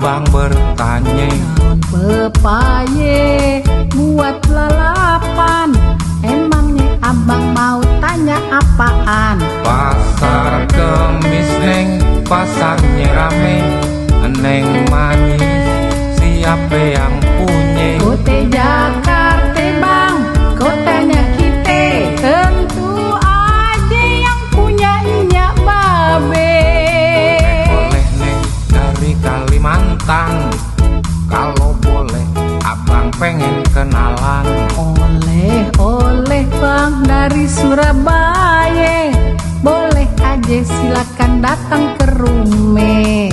abang bertanya, daun pepaye buat lalapan. Emangnya abang mau tanya apaan? pasar Kemis neng, pasarnya rame, neng manis siapa yang punya? Kota Jakarta bang, kotanya kita, tentu aja yang punya Nyak Babe. Oleh neng dari Kalimantan, kalau boleh abang pengen kenalan. Oleh bang dari Surabaya, boleh aja silakan datang ke rumah.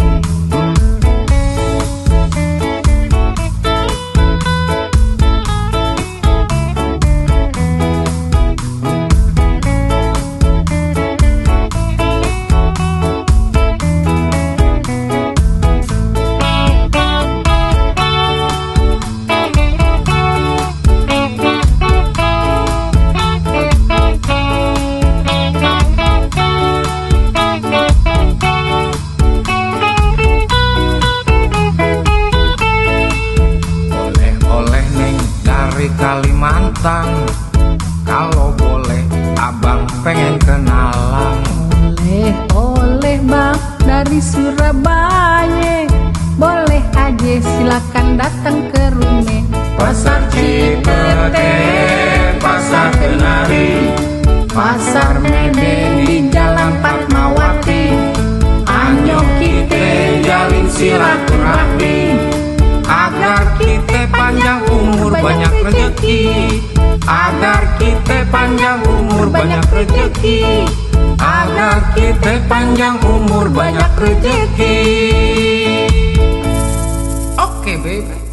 Kalimantan, kalau boleh abang pengen kenalan. Oleh bang dari Surabaya, boleh aja silakan datang ke rumah. Pasar Cipete, pasar Kenari, pasar Mede di Jalan Fatmawati. Ayo kita jalin silaturahmi, agar kita panjang umur banyak rezeki, agar kita panjang umur banyak rezeki, agar kita panjang umur banyak rezeki. Oke, baby.